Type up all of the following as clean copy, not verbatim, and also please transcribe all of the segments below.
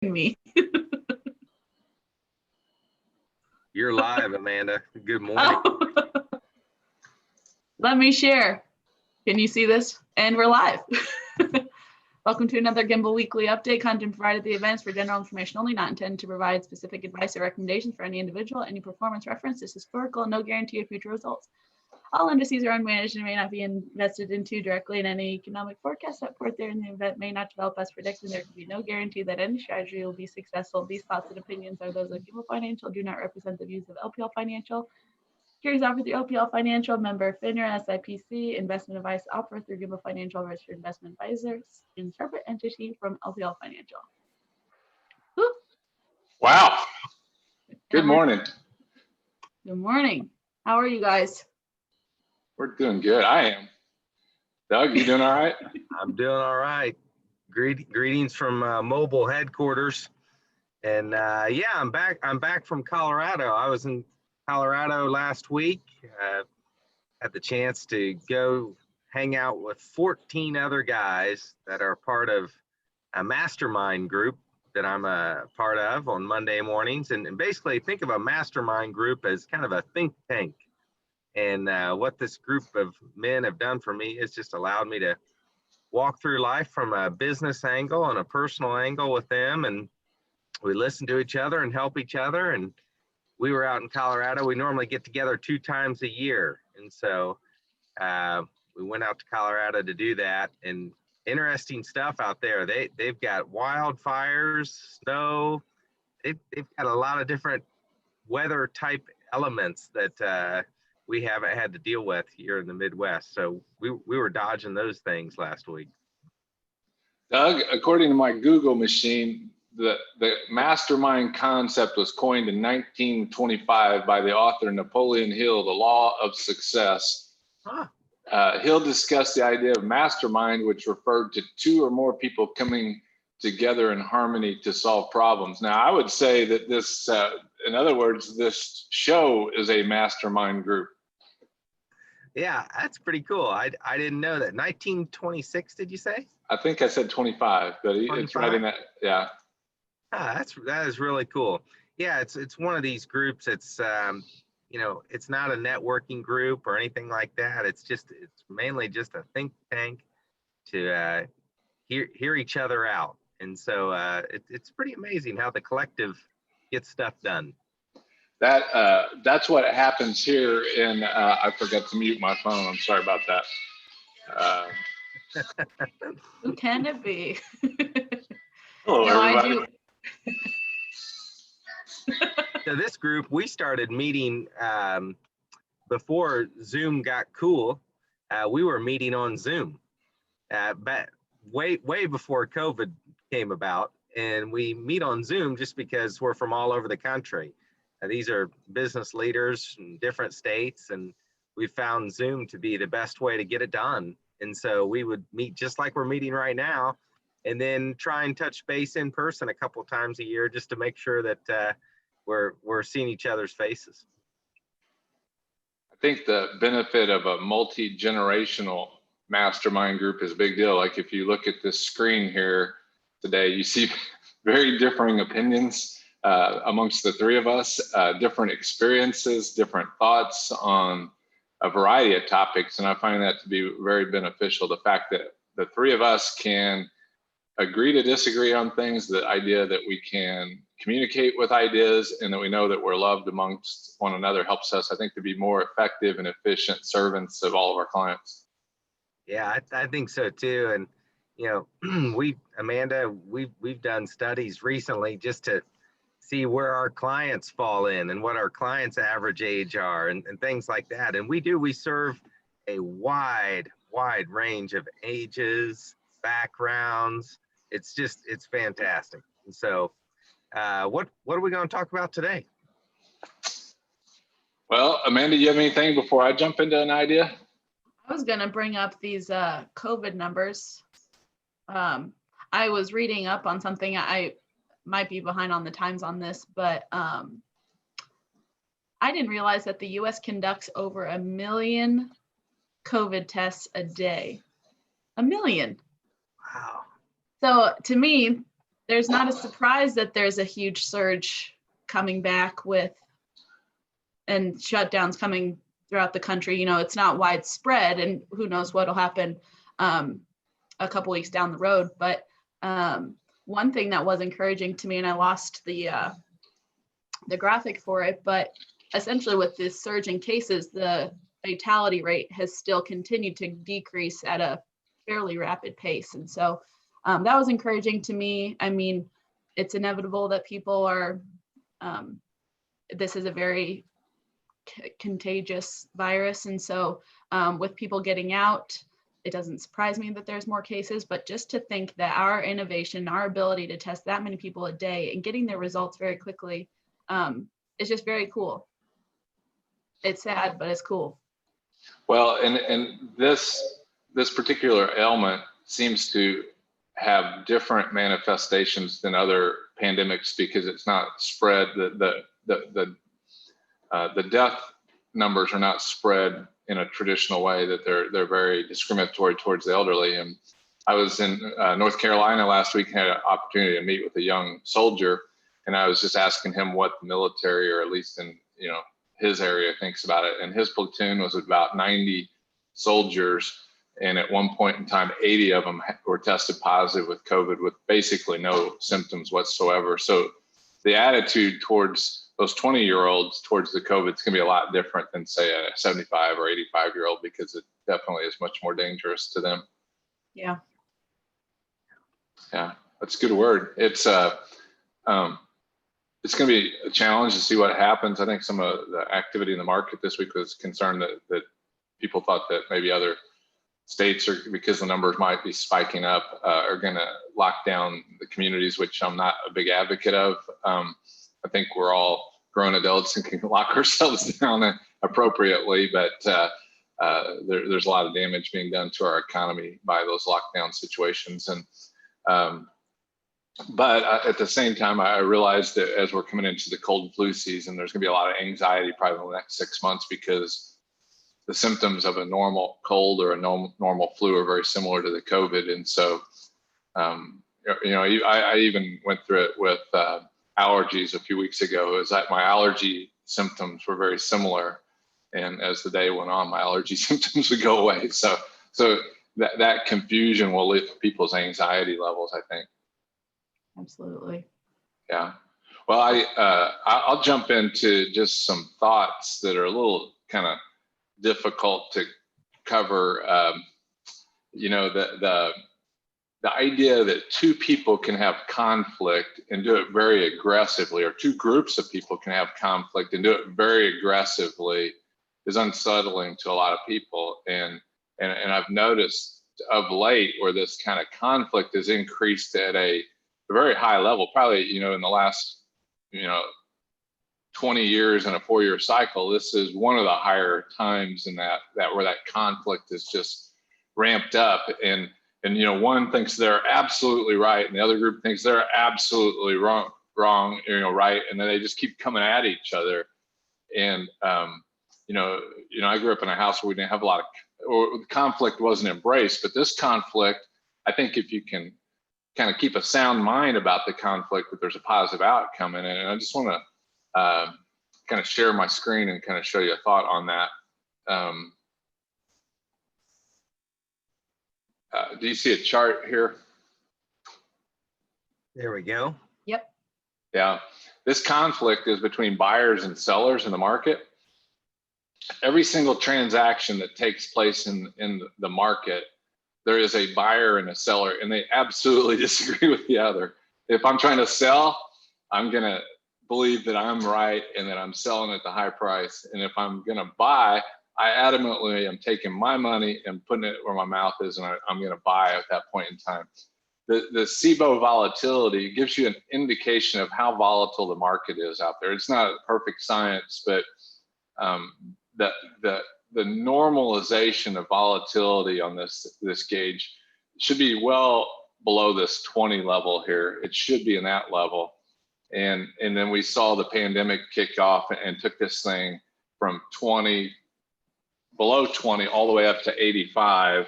Me. You're live, Amanda. Good morning. Oh. Let me share. Can you see this? And we're live. Welcome to another Gimbal Weekly Update. Content provided at the events for general information only, not intended to provide specific advice or recommendations for any individual. Any performance reference is historical and no guarantee of future results. All indices are unmanaged and may not be invested into directly, in any economic forecast set forth there in the event may not develop as predicted. There can be no guarantee that any strategy will be successful. These thoughts and opinions are those of Gimbal Financial, do not represent the views of LPL Financial. Securities offered through LPL Financial, member FINRA, SIPC. Investment advice offered through Gimbal Financial, registered investment advisors, and separate entity from LPL Financial. Woo. Wow. Good morning. Good morning. How are you guys? We're doing good. I am. Doug, you doing all right? I'm doing all right. Greetings from mobile headquarters. And yeah, I'm back from Colorado. I was in Colorado last week. Had the chance to go hang out with 14 other guys that are part of a mastermind group that I'm a part of on Monday mornings. And basically think of a mastermind group as kind of a think tank. And what this group of men have done for me is just allowed me to walk through life from a business angle and a personal angle with them. And we listen to each other and help each other. And we were out in Colorado. We normally get together 2 times a year. And so we went out to Colorado to do that. And interesting stuff out there. They've got wildfires, snow. They've got a lot of different weather type elements that we haven't had to deal with here in the Midwest. So we were dodging those things last week. Doug, according to my Google machine, the mastermind concept was coined in 1925 by the author Napoleon Hill, The Law of Success. Huh. Hill discussed the idea of mastermind, which referred to 2 or more people coming together in harmony to solve problems. Now, I would say that this, in other words, this show is a mastermind group. Yeah, that's pretty cool. I didn't know that. 1926, did you say? I think I said 25, but it's right in that, yeah. That is really cool. Yeah, it's one of these groups. It's you know, it's not a networking group or anything like that. It's mainly just a think tank to hear each other out. And so it's pretty amazing how the collective gets stuff done. That's what happens here in, I forgot to mute my phone. I'm sorry about that. Who can it be? Hello, No, everybody. I do. So this group, we started meeting before Zoom got cool. We were meeting on Zoom, but way before COVID came about, and we meet on Zoom just because we're from all over the country. These are business leaders in different states, and we found Zoom to be the best way to get it done. And so we would meet just like we're meeting right now, and then try and touch base in person a couple of times a year just to make sure that we're seeing each other's faces. I think the benefit of a multi-generational mastermind group is a big deal. Like if you look at this screen here today, you see very differing opinions amongst the 3 of us, different experiences, different thoughts on a variety of topics. And I find that to be very beneficial. The fact that the 3 of us can agree to disagree on things, the idea that we can communicate with ideas and that we know that we're loved amongst one another helps us, I think, to be more effective and efficient servants of all of our clients. Yeah, I think so too. And, you know, Amanda, we've done studies recently just to see where our clients fall in and what our clients' average age are and things like that. And we serve a wide range of ages, backgrounds. It's fantastic. And so what are we going to talk about today? Well, Amanda, you have anything before I jump into an idea? I was going to bring up these COVID numbers. I was reading up on something. I might be behind on the times on this, but I didn't realize that the US conducts over 1 million COVID tests a day. 1 million. Wow. So to me, there's not a surprise that there's a huge surge coming back and shutdowns coming throughout the country. It's not widespread, and who knows what'll happen a couple weeks down the road. But one thing that was encouraging to me, and I lost the graphic for it, but essentially with this surge in cases, the fatality rate has still continued to decrease at a fairly rapid pace. And so that was encouraging to me. I mean, it's inevitable that people are, this is a very contagious virus. And so with people getting out, it doesn't surprise me that there's more cases, but just to think that our innovation, our ability to test that many people a day and getting their results very quickly is just very cool. It's sad, but it's cool. Well, and this particular ailment seems to have different manifestations than other pandemics because it's not spread. The death numbers are not spread in a traditional way, that they're very discriminatory towards the elderly. And I was in North Carolina last week and had an opportunity to meet with a young soldier, and I was just asking him what the military, or at least in his area, thinks about it. And his platoon was about 90 soldiers, and at one point in time 80 of them were tested positive with COVID with basically no symptoms whatsoever. So the attitude towards those 20-year-olds towards the COVID is going to be a lot different than, say, a 75 or 85-year-old, because it definitely is much more dangerous to them. Yeah. Yeah, that's a good word. It's going to be a challenge to see what happens. I think some of the activity in the market this week was concerned that people thought that maybe other states, are, because the numbers might be spiking up, are going to lock down the communities, which I'm not a big advocate of. I think we're all grown adults and can lock ourselves down appropriately, but there's a lot of damage being done to our economy by those lockdown situations. And but at the same time, I realized that as we're coming into the cold flu season, there's going to be a lot of anxiety probably in the next 6 months, because the symptoms of a normal cold or a normal flu are very similar to the COVID. And so, I even went through it with allergies a few weeks ago. Is that my allergy symptoms were very similar, and as the day went on, my allergy symptoms would go away. So that confusion will lift people's anxiety levels, I think. Absolutely. Yeah. Well, I'll jump into just some thoughts that are a little kind of difficult to cover. The idea that two people can have conflict and do it very aggressively, or two groups of people can have conflict and do it very aggressively, is unsettling to a lot of people. And I've noticed of late where this kind of conflict has increased at a very high level, probably, in the last, 20 years in a 4-year cycle. This is one of the higher times in that where that conflict is just ramped up. And one thinks they're absolutely right, and the other group thinks they're absolutely wrong, right, and then they just keep coming at each other. And I grew up in a house where we didn't have a lot of, or conflict wasn't embraced. But this conflict, I think, if you can kind of keep a sound mind about the conflict, that there's a positive outcome in it. And I just want to kind of share my screen and kind of show you a thought on that. Do you see a chart here? There we go. Yep. Yeah. This conflict is between buyers and sellers in the market. Every single transaction that takes place in the market, there is a buyer and a seller, and they absolutely disagree with the other. If I'm trying to sell, I'm going to believe that I'm right and that I'm selling at the high price. And if I'm going to buy, I adamantly am taking my money and putting it where my mouth is, and I'm going to buy at that point in time. The SIBO volatility gives you an indication of how volatile the market is out there. It's not a perfect science, but the normalization of volatility on this gauge should be well below this 20 level here. It should be in that level. And then we saw the pandemic kick off and took this thing from below 20 all the way up to 85.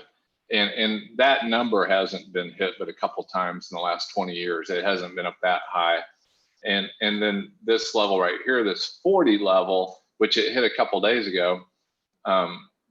and that number hasn't been hit but a couple times in the last 20 years. It hasn't been up that high. And then this level right here, this 40 level, which it hit a couple days ago,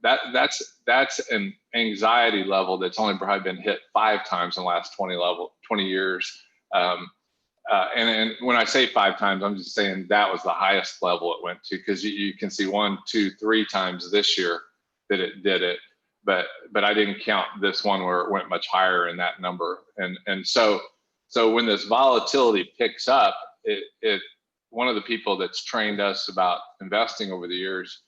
that's an anxiety level that's only probably been hit 5 times in the last 20 years. And when I say 5 times, I'm just saying that was the highest level it went to, because you can see 1, 2, 3 times this year that it did it, but I didn't count this one where it went much higher in that number. And so when this volatility picks up, it one of the people that's trained us about investing over the years,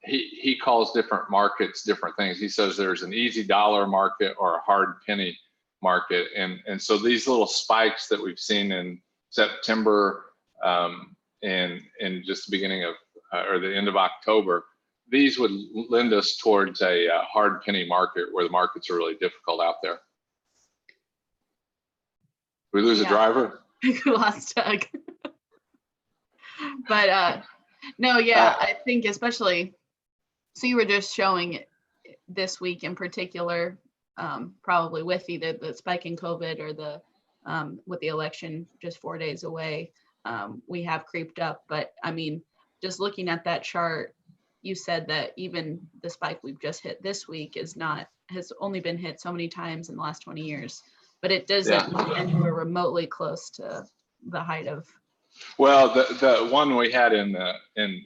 he calls different markets different things. He says there's an easy dollar market or a hard penny market, and so these little spikes that we've seen in September and just the beginning of or the end of October, these would lend us towards a hard penny market where the markets are really difficult out there. We lose a driver. We lost Doug. But no, yeah, I think especially, so you were just showing it this week in particular, probably with either the spike in COVID or the with the election just 4 days away, we have creeped up. But I mean, just looking at that chart, you said that even the spike we've just hit this week has only been hit so many times in the last 20 years, but it doesn't look anywhere remotely close to the height of. Well, the one we had in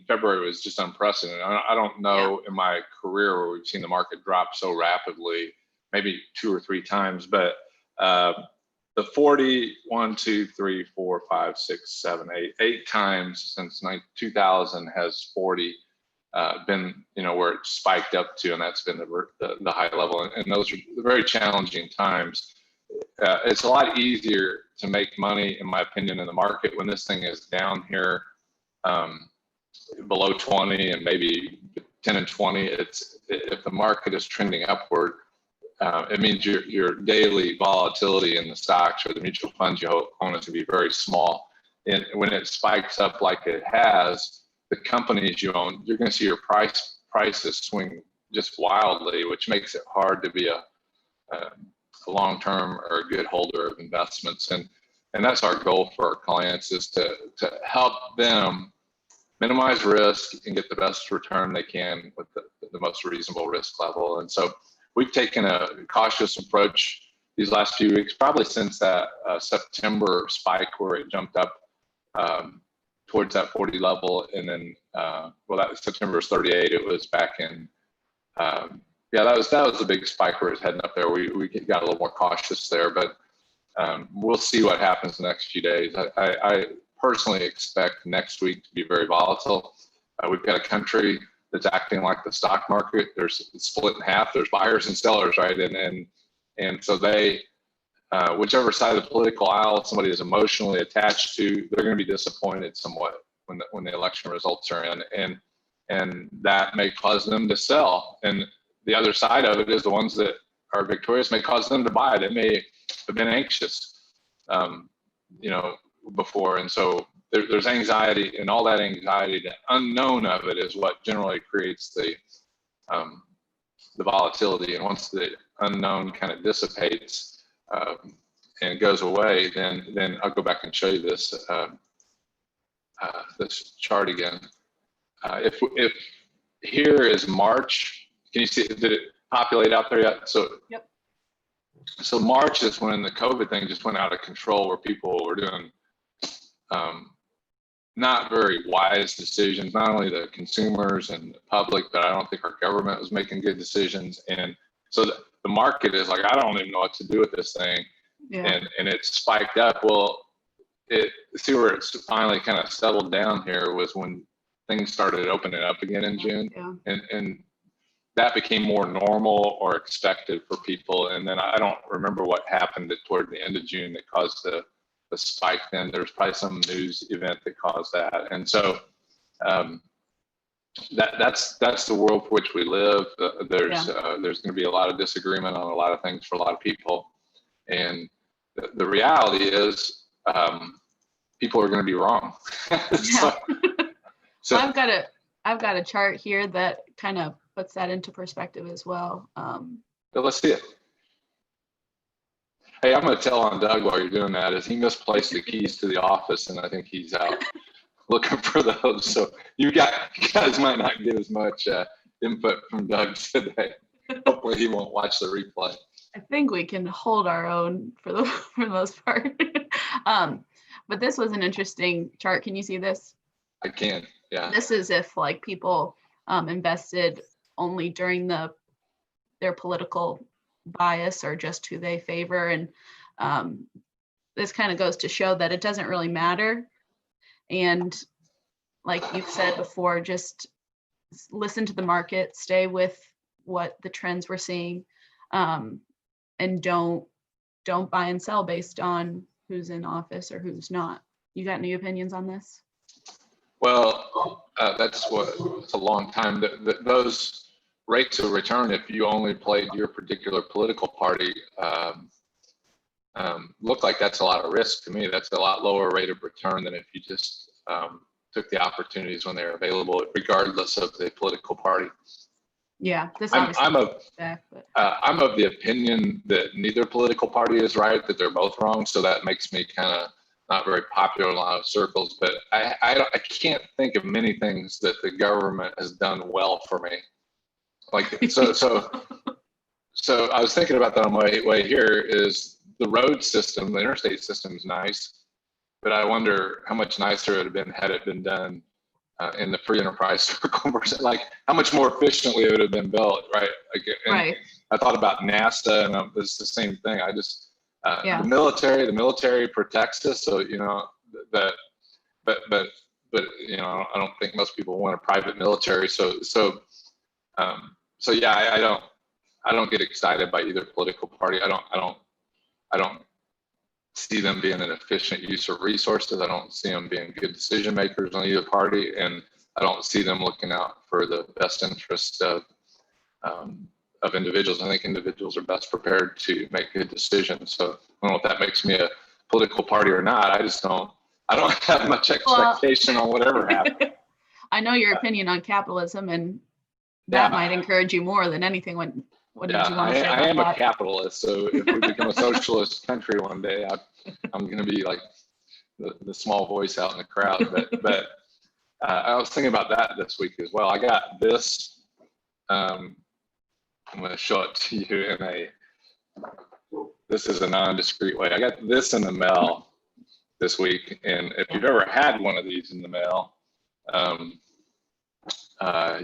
February was just unprecedented. I don't know in my career where we've seen the market drop so rapidly, maybe 2 or 3 times, but the 40, 1, 2, 3, 4, 5, 6, 7, 8 times since 2000 has 40 been, where it spiked up to, and that's been the high level. And those are very challenging times. It's a lot easier to make money, in my opinion, in the market when this thing is down here below 20 and maybe 10 and 20. If the market is trending upward, it means your daily volatility in the stocks or the mutual funds you own is to be very small. And when it spikes up like it has, the companies you own, you're going to see your prices swing just wildly, which makes it hard to be a long-term or a good holder of investments. And that's our goal for our clients, is to help them minimize risk and get the best return they can with the most reasonable risk level. And so we've taken a cautious approach these last few weeks, probably since that September spike where it jumped up towards that 40 level. And then, that September was 38. It was back in, that was a big spike where it's heading up there. We got a little more cautious there, but we'll see what happens the next few days. I personally expect next week to be very volatile. We've got a country that's acting like the stock market. It's split in half. There's buyers and sellers, right? And so they, whichever side of the political aisle somebody is emotionally attached to, they're going to be disappointed somewhat when the election results are in, and that may cause them to sell. And the other side of it is the ones that are victorious may cause them to buy. They may have been anxious, before. And so there's anxiety, and all that anxiety, the unknown of it is what generally creates the volatility. And once the unknown kind of dissipates and goes away, then I'll go back and show you this this chart again. If here is March, can you see? Did it populate out there yet? So yep. So March is when the COVID thing just went out of control, where people were doing not very wise decisions, not only the consumers and the public, but I don't think our government was making good decisions. And so the market is like, I don't even know what to do with this thing. Yeah. And it spiked up. Well, see where it's finally kind of settled down here was when things started opening up again in June. Yeah. And that became more normal or expected for people. And then I don't remember what happened toward the end of June that caused the spike. Then there's probably some news event that caused that. And so that's the world for which we live. There's going to be a lot of disagreement on a lot of things for a lot of people. And the reality is people are going to be wrong. So I've got a chart here that kind of puts that into perspective as well. let's see it. Hey, I'm going to tell on Doug while you're doing that is he misplaced the keys to the office, and I think he's out looking for those. So you guys might not get as much input from Doug today. Hopefully he won't watch the replay. I think we can hold our own for the most part. But this was an interesting chart. Can you see this? I can, yeah. This is if like people invested only during their political bias or just who they favor. And this kind of goes to show that it doesn't really matter. And like you've said before, just listen to the market, stay with what the trends we're seeing, and don't buy and sell based on who's in office or who's not. You got any opinions on this? Well, it's a long time. Those rates of return, if you only played your particular political party, look like that's a lot of risk to me. That's a lot lower rate of return than if you just took the opportunities when they're available, regardless of the political party. Yeah, this I'm of the opinion that neither political party is right, that they're both wrong. So that makes me kind of not very popular in a lot of circles. But I can't think of many things that the government has done well for me. Like so I was thinking about that on my way here. Is the road system, the interstate system is nice, but I wonder how much nicer it would have been had it been done in the free enterprise circle. Like how much more efficiently it would have been built, right? Like, right. I thought about NASA, and it's the same thing. I just yeah. the military protects us, so you know that. But you know, I don't think most people want a private military. So yeah, I don't get excited by either political party. I don't see them being an efficient use of resources. I don't see them being good decision makers on either party, and I don't see them looking out for the best interest of individuals. I think individuals are best prepared to make good decisions. So I don't know if that makes me a political party or not. I don't have much expectation on whatever happens. I know your opinion on capitalism, and that might encourage you more than anything. What did you want to say about I am that? a capitalist, so if we become a socialist country one day, I'm going to be like the small voice out in the crowd. But I was thinking about that this week as well. I got this. I'm going to show it to you this is a non-discrete way. I got this in the mail this week, and if you've ever had one of these in the mail,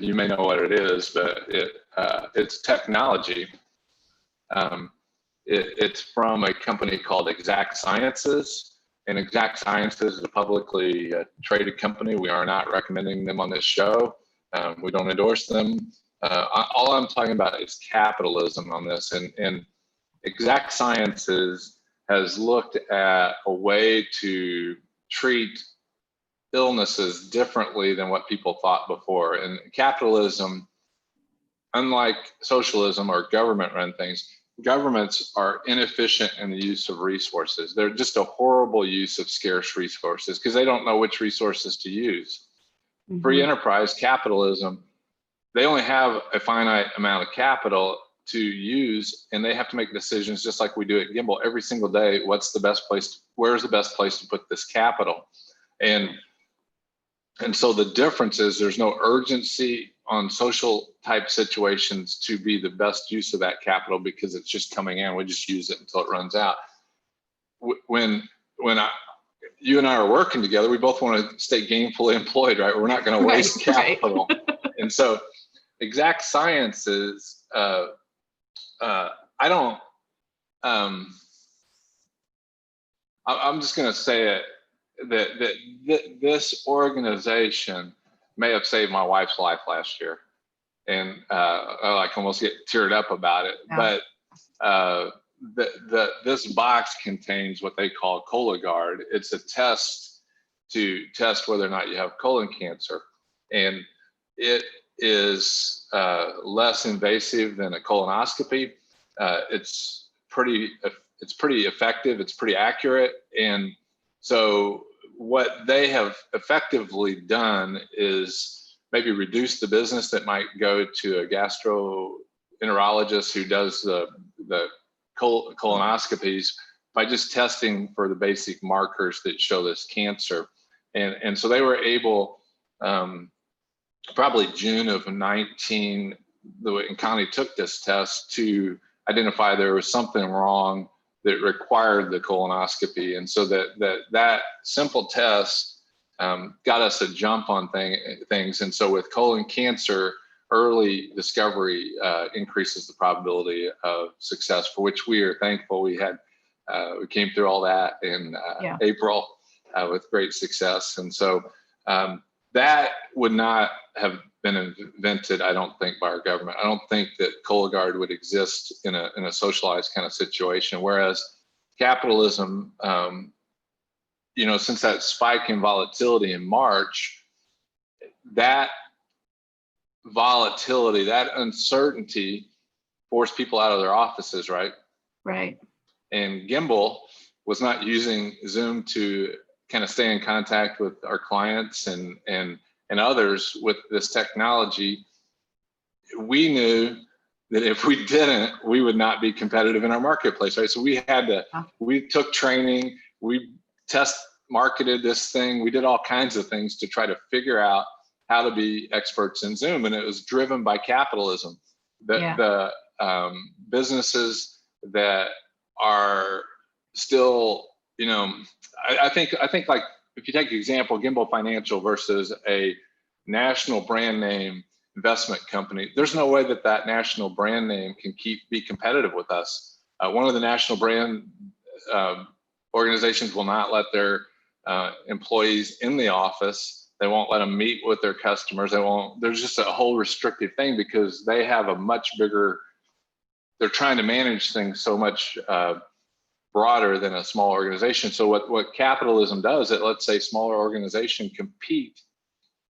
you may know what it is, but it's technology. It's from a company called Exact Sciences, and Exact Sciences is a publicly traded company. We are not recommending them on this show. We don't endorse them. All I'm talking about is capitalism on this, and Exact Sciences has looked at a way to treat illnesses differently than what people thought before. And capitalism, unlike socialism or government-run things, governments are inefficient in the use of resources. They're just a horrible use of scarce resources because they don't know which resources to use. Mm-hmm. Free enterprise capitalism, they only have a finite amount of capital to use, and they have to make decisions just like we do at Gimbal every single day. Where's the best place to put this capital? And so the difference is there's no urgency on social type situations to be the best use of that capital because it's just coming in. We just use it until it runs out. When you and I are working together, we both want to stay gainfully employed, right? We're not going to waste capital. Right. And so Exact Sciences, I'm just going to say it, that this organization may have saved my wife's life last year, and I like almost get teared up about it. Yeah. But this box contains what they call Cologuard. It's a test to test whether or not you have colon cancer, and it is less invasive than a colonoscopy. It's pretty effective. It's pretty accurate, and so what they have effectively done is maybe reduce the business that might go to a enterologist who does the colonoscopies by just testing for the basic markers that show this cancer. And so they were able, probably June of 19, the county took this test to identify there was something wrong that required the colonoscopy. And so that simple test got us a jump on things. And so with colon cancer, early discovery increases the probability of success, for which we are thankful. We came through all that in April with great success. And so that would not have been invented, I don't think, by our government. I don't think that Cologuard would exist in a socialized kind of situation. Whereas capitalism, since that spike in volatility in March, that volatility, that uncertainty forced people out of their offices, right? Right. And Gimbal was not using Zoom to kind of stay in contact with our clients and others with this technology. We knew that if we didn't, we would not be competitive in our marketplace, right? So we took training, we marketed this thing, we did all kinds of things to try to figure out how to be experts in Zoom, and it was driven by capitalism. The businesses that are still, I think like if you take the example, Gimbal Financial versus a national brand name investment company, there's no way that national brand name can be competitive with us. One of the national brand organizations will not let their employees in the office. They won't let them meet with their customers. There's just a whole restrictive thing because they have a much bigger, they're trying to manage things so much broader than a small organization. So what capitalism does, it lets a smaller organization compete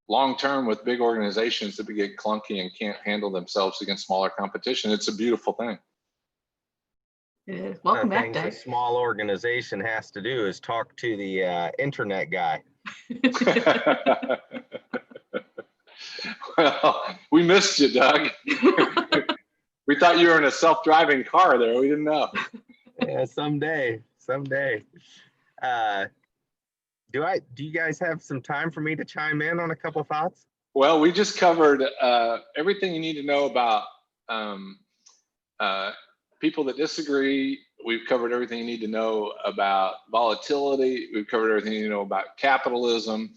long-term with big organizations that get clunky and can't handle themselves against smaller competition. It's a beautiful thing. Welcome back, Dave. A small organization has to do is talk to the internet guy. Well, we missed you, Doug. We thought you were in a self-driving car there. We didn't know. Yeah, someday. Do you guys have some time for me to chime in on a couple thoughts? Well, we just covered everything you need to know about people that disagree. We've covered everything you need to know about volatility. We've covered everything you know about capitalism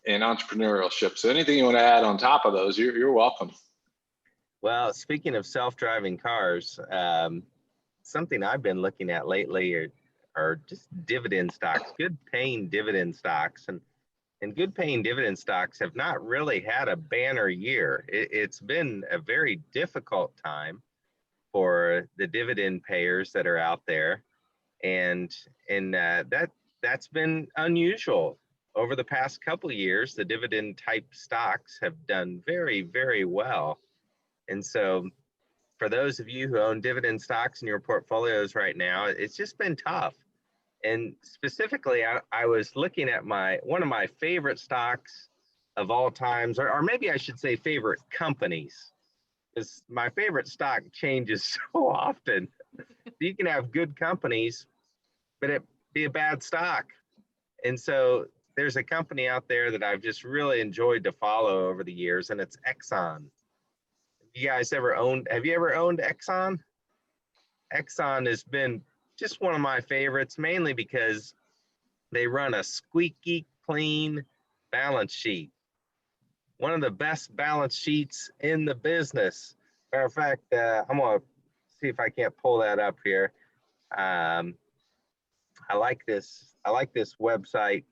and entrepreneurship. So anything you want to add on top of those, you're welcome. Well, speaking of self-driving cars, something I've been looking at lately are just dividend stocks, good paying dividend stocks. And good paying dividend stocks have not really had a banner year. It's been a very difficult time for the dividend payers that are out there. And that's been unusual. Over the past couple of years, the dividend type stocks have done very, very well. And so for those of you who own dividend stocks in your portfolios right now, it's just been tough. And specifically, I was looking at one of my favorite stocks of all times, or maybe I should say favorite companies, because my favorite stock changes so often. You can have good companies, but it be a bad stock. And so there's a company out there that I've just really enjoyed to follow over the years, and it's Exxon. Have you ever owned Exxon? Exxon has been just one of my favorites, mainly because they run a squeaky clean balance sheet. One of the best balance sheets in the business. Matter of fact, I'm gonna see if I can't pull that up here. I like this website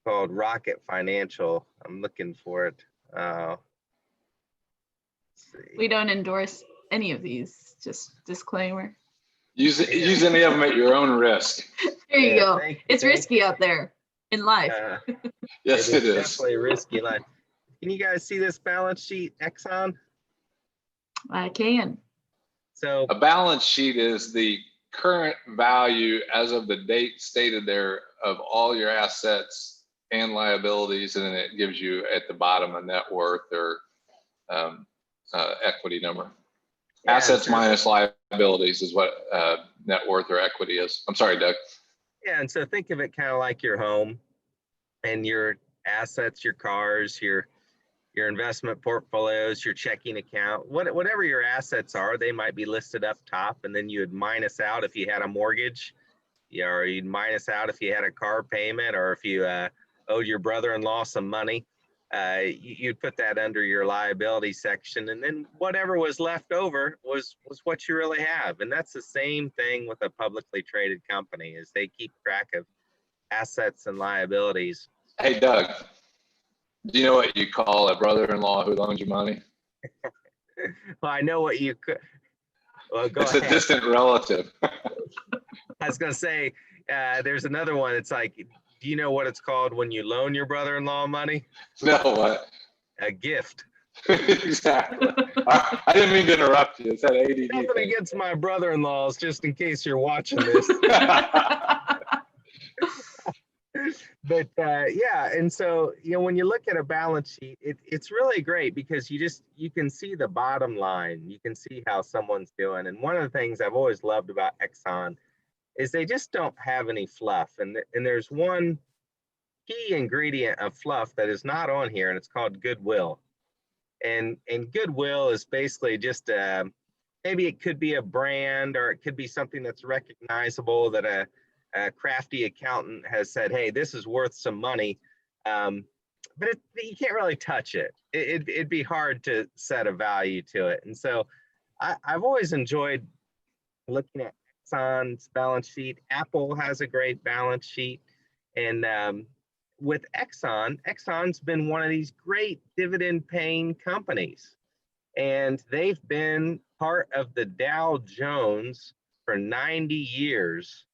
called Rocket Financial. I'm looking for it. Let's see. We don't endorse any of these, just disclaimer. Use any of them at your own risk. There you go. It's risky out there in life. Yes, it is. Definitely risky life. Can you guys see this balance sheet, Exxon? I can. So a balance sheet is the current value as of the date stated there of all your assets and liabilities, and then it gives you at the bottom a net worth or equity number. Yeah, Assets minus liabilities is what net worth or equity is. I'm sorry, Doug. Yeah, and so think of it kind of like your home and your assets, your cars, your investment portfolios, your checking account, whatever your assets are, they might be listed up top, and then you would minus out if you had a mortgage, or you'd minus out if you had a car payment, or if you owed your brother-in-law some money. You'd put that under your liability section, and then whatever was left over was what you really have. And that's the same thing with a publicly traded company, is they keep track of assets and liabilities. Hey, Doug, do you know what you call a brother-in-law who loans you money? Well, I know what you could. Well, go It's ahead. a distant relative. I was going to say, there's another one. It's like, do you know what it's called when you loan your brother-in-law money? No, what? A gift. Exactly. I didn't mean to interrupt you. It's that ADD Nothing thing. against my brother-in-laws, just in case you're watching this. But yeah, and so when you look at a balance sheet, it's really great because you can see the bottom line. You can see how someone's doing. And one of the things I've always loved about Exxon is they just don't have any fluff. And there's one key ingredient of fluff that is not on here, and it's called goodwill. And goodwill is basically just maybe it could be a brand, or it could be something that's recognizable that a crafty accountant has said, hey, this is worth some money, but you can't really touch it. It'd be hard to set a value to it. And so I've always enjoyed looking at Exxon's balance sheet. Apple has a great balance sheet. And with Exxon's been one of these great dividend paying companies. And they've been part of the Dow Jones for 90 years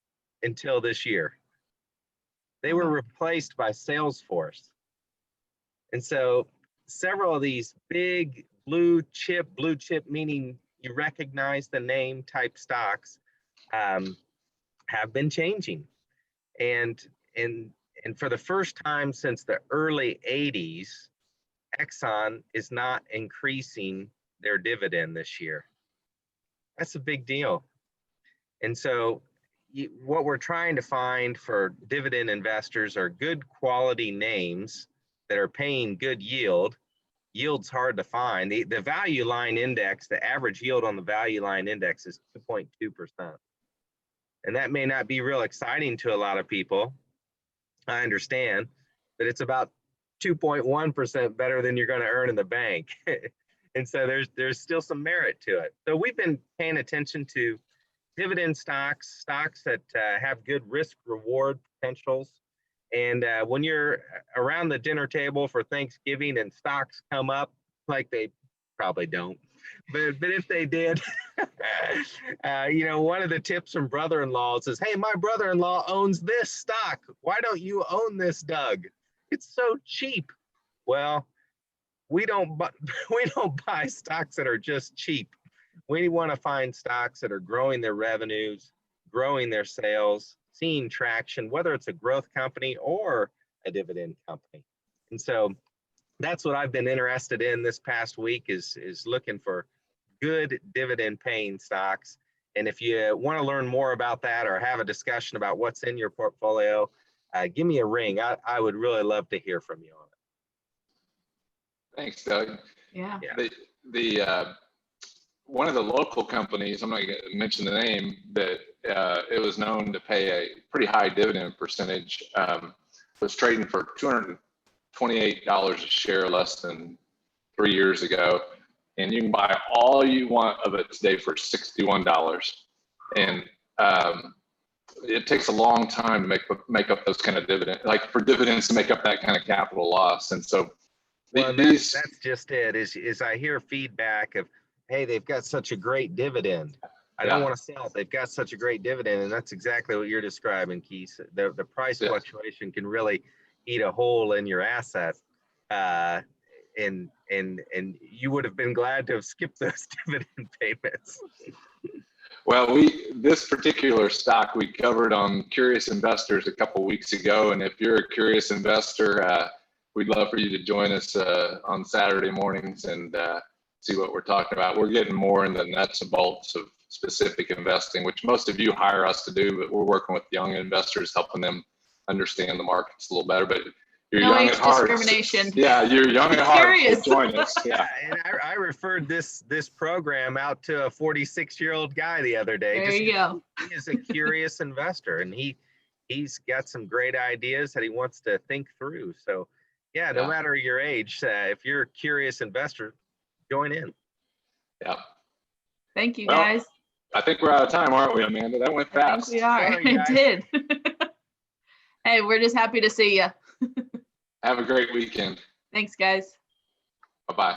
until this year. They were replaced by Salesforce. And so several of these big blue chip meaning you recognize the name type stocks have been changing. And for the first time since the early 80s, Exxon is not increasing their dividend this year. That's a big deal. And so what we're trying to find for dividend investors are good quality names that are paying good yield. Yield's hard to find. The value line index, the average yield on the value line index is 2.2%. And that may not be real exciting to a lot of people. I understand, but it's about 2.1% better than you're going to earn in the bank. And so there's still some merit to it. So we've been paying attention to dividend stocks that have good risk reward potentials. And when you're around the dinner table for Thanksgiving and stocks come up, like they probably don't, but if they did, one of the tips from brother-in-laws is, hey, my brother-in-law owns this stock. Why don't you own this, Doug? It's so cheap. Well, we don't buy stocks that are just cheap. We want to find stocks that are growing their revenues, growing their sales, seeing traction, whether it's a growth company or a dividend company. And so that's what I've been interested in this past week is looking for good dividend paying stocks. And if you want to learn more about that or have a discussion about what's in your portfolio, give me a ring. I would really love to hear from you on it. Thanks, Doug. Yeah. The one of the local companies, I'm not going to mention the name, that it was known to pay a pretty high dividend percentage, was trading for $228 a share less than 3 years ago. And you can buy all you want of it today for $61. And it takes a long time to make up those kind of dividends, like for dividends to make up that kind of capital loss. And so that's just it, is I hear feedback of, hey, they've got such a great dividend. I don't want to sell it. They've got such a great dividend. And that's exactly what you're describing, Keith. The price fluctuation can really eat a hole in your asset. And you would have been glad to have skipped those dividend payments. Well, this particular stock we covered on Curious Investors a couple of weeks ago. And if you're a curious investor, we'd love for you to join us on Saturday mornings and see what we're talking about. We're getting more in the nuts and bolts of specific investing, which most of you hire us to do, but we're working with young investors, helping them understand the markets a little better. But you're No young age at heart. discrimination. Yeah, you're young at heart. Curious. So join us. Yeah. And I referred this program out to a 46-year-old guy the other day. There you go. He is a curious investor, and he's got some great ideas that he wants to think through. So yeah, no matter your age, if you're a curious investor, join in. Yeah. Thank you, guys. I think we're out of time, aren't we, Amanda? That went fast. I think we are. Sorry, It guys. did. Hey, we're just happy to see you. Have a great weekend. Thanks, guys. Bye-bye.